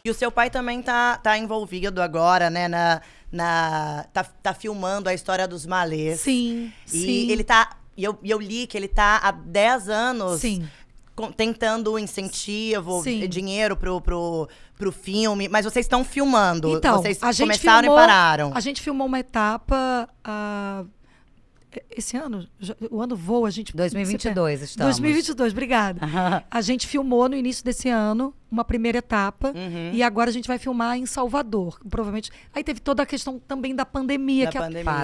E o seu pai também tá envolvido agora, né, tá filmando a história dos Malês. Sim, E sim. ele tá... E eu li que ele tá há 10 anos Sim. tentando incentivo, Sim. dinheiro pro filme. Mas vocês estão filmando. Então, vocês a gente começaram e pararam. A gente filmou uma etapa... esse ano, o ano voa, a gente... 2022 estamos. 2022, obrigada. A gente filmou no início desse ano uma primeira etapa e agora a gente vai filmar em Salvador, provavelmente. Aí teve toda a questão também da pandemia, que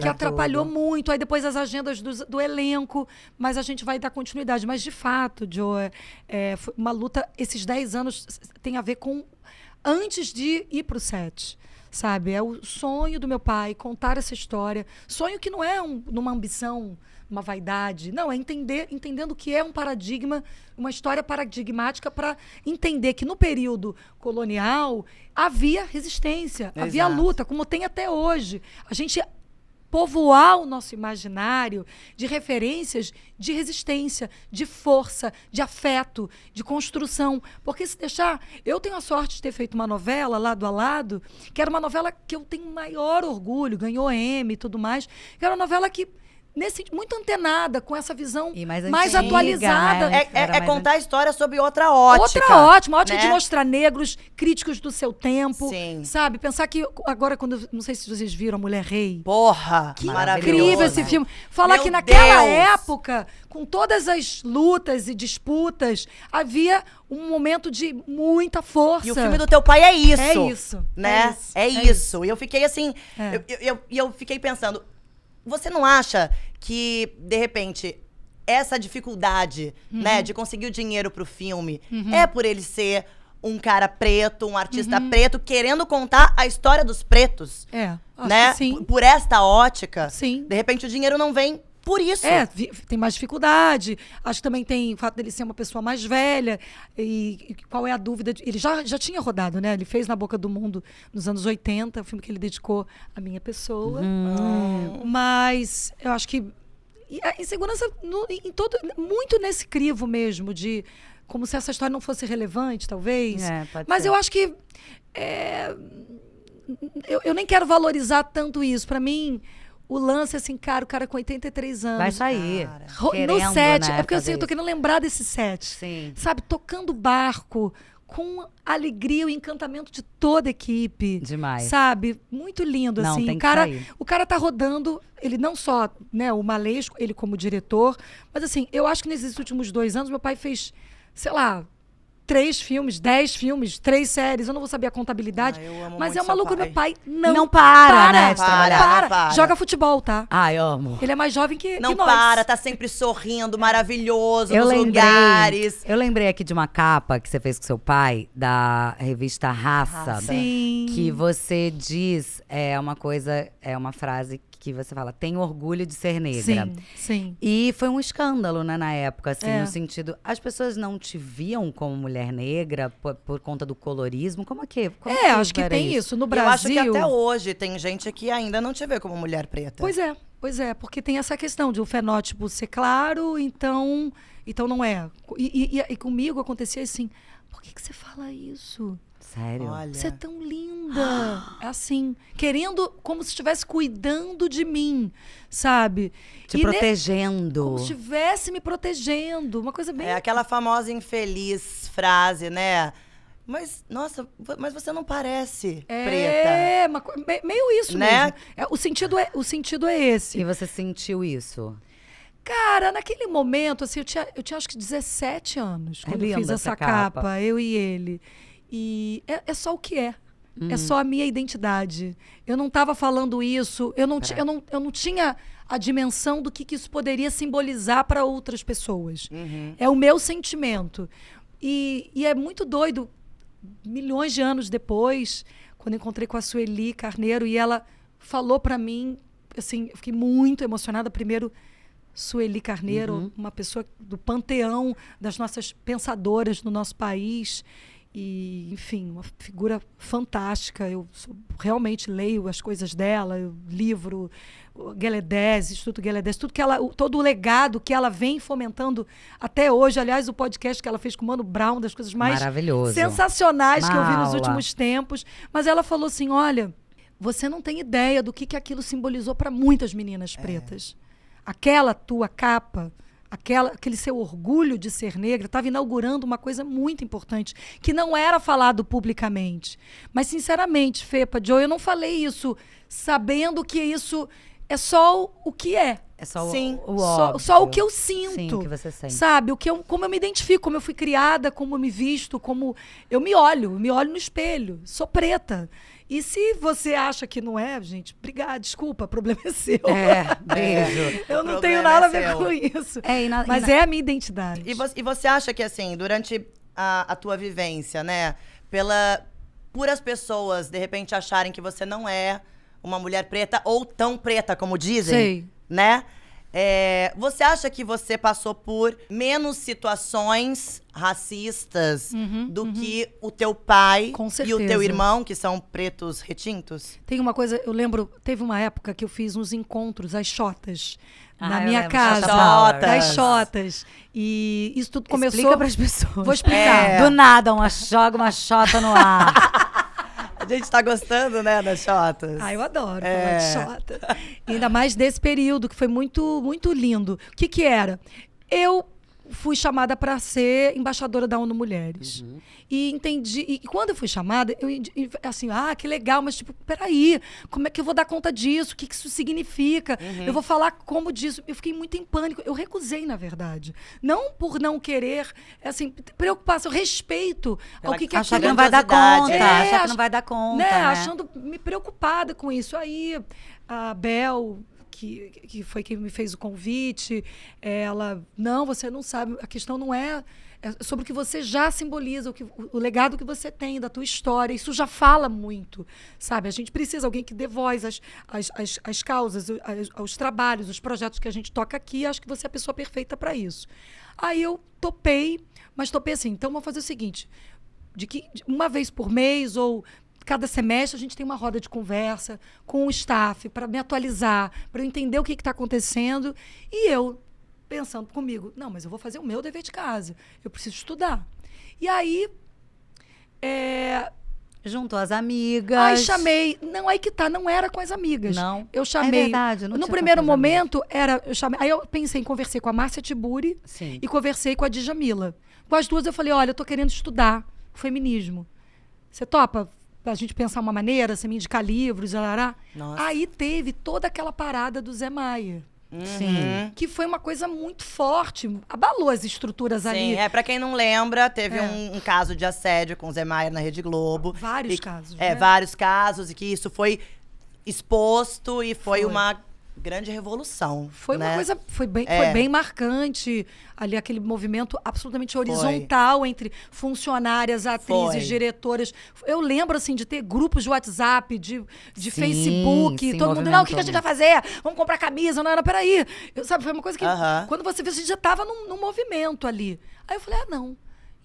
atrapalhou muito. Aí depois as agendas do elenco, mas a gente vai dar continuidade. Mas de fato, Joe, foi uma luta, esses 10 anos tem a ver com antes de ir pro set. Sabe, é o sonho do meu pai, contar essa história. Sonho que não é numa ambição, uma vaidade. Não, é entendendo o que é um paradigma, uma história paradigmática para entender que no período colonial havia resistência, havia luta, como tem até hoje. A gente povoar o nosso imaginário de referências de resistência, de força, de afeto, de construção. Porque se deixar... Eu tenho a sorte de ter feito uma novela, Lado a Lado, que era uma novela que eu tenho maior orgulho, ganhou Emmy e tudo mais, que era uma novela que... muito antenada, com essa visão mais atualizada. Né? É contar a história sob outra ótica. Outra ótica né? de mostrar negros críticos do seu tempo. Sim. Sabe? Pensar que agora, não sei se vocês viram a Mulher Rei. Porra! Que maravilhoso. incrível esse filme. Falar que naquela época, com todas as lutas e disputas, havia um momento de muita força. E o filme do teu pai é isso. É isso. Né? É isso. E eu fiquei assim... Eu fiquei pensando... Você não acha que, de repente, essa dificuldade, né, de conseguir o dinheiro pro filme é por ele ser um cara preto, um artista preto, querendo contar a história dos pretos? Acho né? que sim. Por esta ótica. Sim. De repente o dinheiro não vem por isso. Tem mais dificuldade. Acho que também tem o fato dele ser uma pessoa mais velha. E qual é a dúvida? Ele já tinha rodado, né? Ele fez Na Boca do Mundo nos anos 80, o filme que ele dedicou à minha pessoa. Mas eu acho que a insegurança muito nesse crivo mesmo, de como se essa história não fosse relevante, talvez. Mas eu acho que eu nem quero valorizar tanto isso. Pra mim, o lance, assim, cara, o cara com 83 anos. Vai sair. No set. Né, é porque eu tô querendo lembrar desse set. Sim. Sabe, tocando barco, com alegria e encantamento de toda a equipe. Demais. Sabe? Muito lindo, não, assim. Tem O cara tá rodando, ele não só, né, o Malês, ele como diretor, mas assim, eu acho que nesses últimos 2 anos, meu pai fez, sei lá, 3 filmes, 10 filmes, 3 séries, eu não vou saber a contabilidade, mas é uma loucura. Meu pai não para, né? Para. Joga futebol, tá? Ai, amo. Ele é mais jovem que Não nós. para, tá sempre sorrindo, maravilhoso, nos lugares. Eu lembrei aqui de uma capa que você fez com seu pai, da revista Raça. Sim. Que você diz, uma frase que você fala, tenho orgulho de ser negra. Sim, sim. E foi um escândalo, né, na época, assim, no sentido... As pessoas não te viam como mulher negra por conta do colorismo? Como que acho que tem isso. No Brasil... Eu acho que até hoje tem gente que ainda não te vê como mulher preta. Pois é, porque tem essa questão de o fenótipo ser claro, então não é. E comigo acontecia assim, por que você fala isso? Sério? Olha. Você é tão linda. Assim, querendo, como se estivesse cuidando de mim, sabe? Te protegendo. Como se estivesse me protegendo. Uma coisa bem... É aquela famosa infeliz frase, né? Mas, nossa, mas você não parece preta. Meio isso, né? Mesmo. O sentido é esse. E você sentiu isso? Cara, naquele momento, assim, eu tinha acho que 17 anos quando eu fiz essa capa, eu e ele. E é só o que é. É só a minha identidade. Eu não estava falando isso, eu não tinha a dimensão do que isso poderia simbolizar para outras pessoas. É o meu sentimento. E é muito doido, milhões de anos depois, quando encontrei com a Sueli Carneiro, e ela falou para mim, assim, eu fiquei muito emocionada. Primeiro, Sueli Carneiro, uma pessoa do panteão das nossas pensadoras no nosso país. E, enfim, uma figura fantástica. Eu realmente leio as coisas dela, eu livro Gueledés, Instituto Gueledés, todo o legado que ela vem fomentando até hoje. Aliás, o podcast que ela fez com o Mano Brown, das coisas mais sensacionais que eu vi nos últimos tempos. Mas ela falou assim, olha, você não tem ideia do que aquilo simbolizou para muitas meninas pretas. Aquela tua capa, aquele seu orgulho de ser negra, estava inaugurando uma coisa muito importante, que não era falado publicamente. Mas, sinceramente, Fepa, Joe, eu não falei isso sabendo que isso é só o que é. É só Sim, o óbvio. Só o que eu sinto. Sim, o que você sente. Sabe? Como eu me identifico, como eu fui criada, como eu me visto, como eu me olho no espelho. Sou preta. E se você acha que não é, gente, obrigada, desculpa, o problema é seu. Beijo. Eu não tenho nada a ver com isso. Mas é a minha identidade. E você acha que, assim, durante a tua vivência, né, por as pessoas, de repente, acharem que você não é uma mulher preta ou tão preta como dizem, Sei. né? Você acha que você passou por menos situações racistas do que o teu pai e o teu irmão, que são pretos retintos? Tem uma coisa, eu lembro, teve uma época que eu fiz uns encontros, as Xotas, na minha casa. Das Xotas. E isso tudo começou... Explica pras pessoas. Vou explicar. Do nada, uma Xota no ar. A gente tá gostando, né, das Xotas. Eu adoro falar de Xota. Ainda mais desse período, que foi muito, muito lindo. O que era? Eu fui chamada para ser embaixadora da ONU Mulheres. E entendi... E quando eu fui chamada, assim, que legal, mas tipo, peraí, como é que eu vou dar conta disso? O que isso significa? Eu vou falar como disso? Eu fiquei muito em pânico. Eu recusei, na verdade. Não por não querer, assim, preocupação, respeito ao que achar que não vai dar conta. Achar que não vai dar conta, né? Me preocupada com isso. Aí, a Bel... Que foi quem me fez o convite, ela, não, você não sabe, a questão não é sobre o que você já simboliza, o legado que você tem da tua história, isso já fala muito, sabe? A gente precisa de alguém que dê voz às causas, aos trabalhos, os projetos que a gente toca aqui, acho que você é a pessoa perfeita para isso. Aí eu topei, mas topei assim, então vamos fazer o seguinte, uma vez por mês ou... Cada semestre a gente tem uma roda de conversa com o staff para me atualizar, para eu entender o que está acontecendo. E eu, pensando comigo, não, mas eu vou fazer o meu dever de casa. Eu preciso estudar. E aí... Juntou as amigas. Aí chamei... Não, aí que tá, não era com as amigas. Não. Eu chamei... É verdade, não no tinha primeiro momento, aí eu pensei, conversei com a Márcia Tiburi. Sim. E conversei com a Djamila. Com as duas eu falei, olha, eu tô querendo estudar feminismo. Você topa... Pra gente pensar uma maneira, você me indicar livros, larará. Aí teve toda aquela parada do Zé Maia. Sim. Que foi uma coisa muito forte. Abalou as estruturas ali. Sim, pra quem não lembra, teve um caso de assédio com o Zé Maia na Rede Globo. Vários casos, né? Vários casos, e que isso foi exposto e foi uma grande revolução. Foi né? uma coisa, foi bem marcante. Ali aquele movimento absolutamente horizontal entre funcionárias, atrizes, diretoras. Eu lembro, assim, de ter grupos de WhatsApp, de Facebook, todo mundo, não, o que a gente vai fazer? Vamos comprar camisa, não era, peraí. Sabe, foi uma coisa que, quando você viu, você já estava num movimento ali. Aí eu falei, não,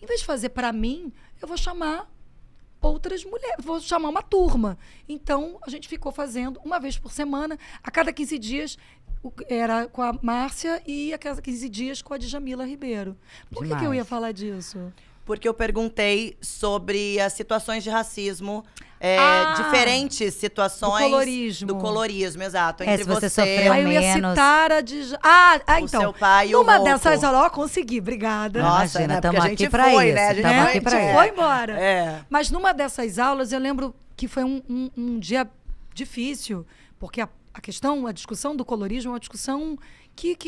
em vez de fazer para mim, eu vou chamar outras mulheres, vou chamar uma turma. Então, a gente ficou fazendo uma vez por semana, a cada 15 dias, era com a Márcia e a cada 15 dias com a Djamila Ribeiro. Por que eu ia falar disso? Porque eu perguntei sobre as situações de racismo, diferentes situações... Do colorismo, exato. Entre se você sofreu eu ia menos... citar a então. O seu pai e o numa Rocco. dessas, consegui, obrigada. Nossa, imagina, né? estamos Porque aqui pra isso. né? Estamos aqui pra isso. Foi embora. Mas numa dessas aulas, eu lembro que foi um dia difícil, porque a discussão do colorismo é uma discussão que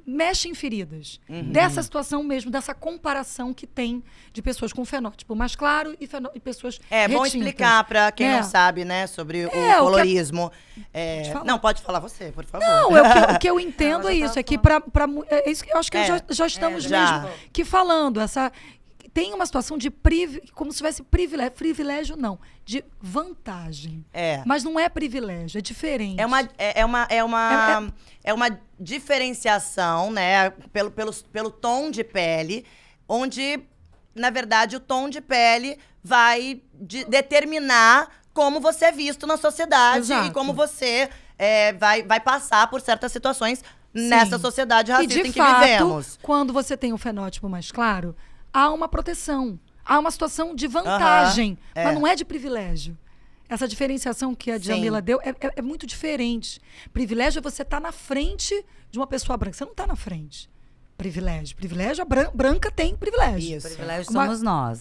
mexe em feridas. Dessa situação mesmo, dessa comparação que tem de pessoas com fenótipo mais claro e pessoas retintas. Bom explicar para quem não sabe, né, sobre o colorismo. Não, pode falar você, por favor. Não, o que eu entendo é isso. É que é isso que eu acho que já estamos mesmo que falando. Tem uma situação de como se tivesse privilégio não, de vantagem. Mas não é privilégio, é diferente. É uma diferenciação, né, pelo tom de pele, onde na verdade, o tom de pele vai determinar como você é visto na sociedade. Exato. E como você vai passar por certas situações nessa sociedade racista em que vivemos. Quando você tem um fenótipo mais claro, há uma proteção. Há uma situação de vantagem, mas não é de privilégio. Essa diferenciação que a Djamila deu é muito diferente. Privilégio é você estar na frente de uma pessoa branca. Você não está na frente. Privilégio. Privilégio, a branca tem privilégio. Isso. Privilégio somos nós.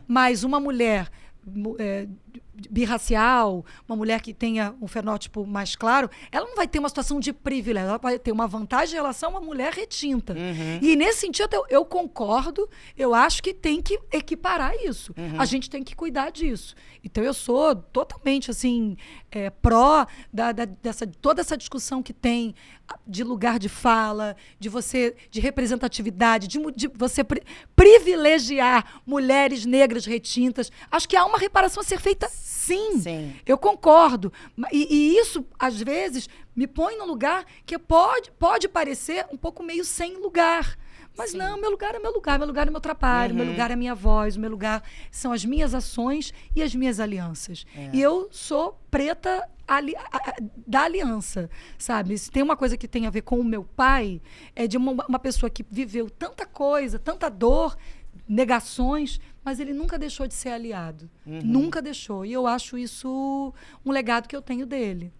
Mas uma mulher birracial, uma mulher que tenha um fenótipo mais claro, ela não vai ter uma situação de privilégio, ela vai ter uma vantagem em relação a uma mulher retinta. E nesse sentido, eu concordo, eu acho que tem que equiparar isso. A gente tem que cuidar disso. Então, eu sou totalmente, assim, pró toda essa discussão que tem de lugar de fala, de representatividade, de você privilegiar mulheres negras retintas. Acho que há uma reparação a ser feita, sim. Eu concordo. E isso, às vezes, me põe num lugar que pode parecer um pouco meio sem lugar. Mas não, meu lugar é meu lugar. Meu lugar é meu trabalho, meu lugar é a minha voz, meu lugar são as minhas ações e as minhas alianças. E eu sou preta da aliança, sabe? Se tem uma coisa que tem a ver com o meu pai, é de uma pessoa que viveu tanta coisa, tanta dor, negações, mas ele nunca deixou de ser aliado. Nunca deixou. E eu acho isso um legado que eu tenho dele.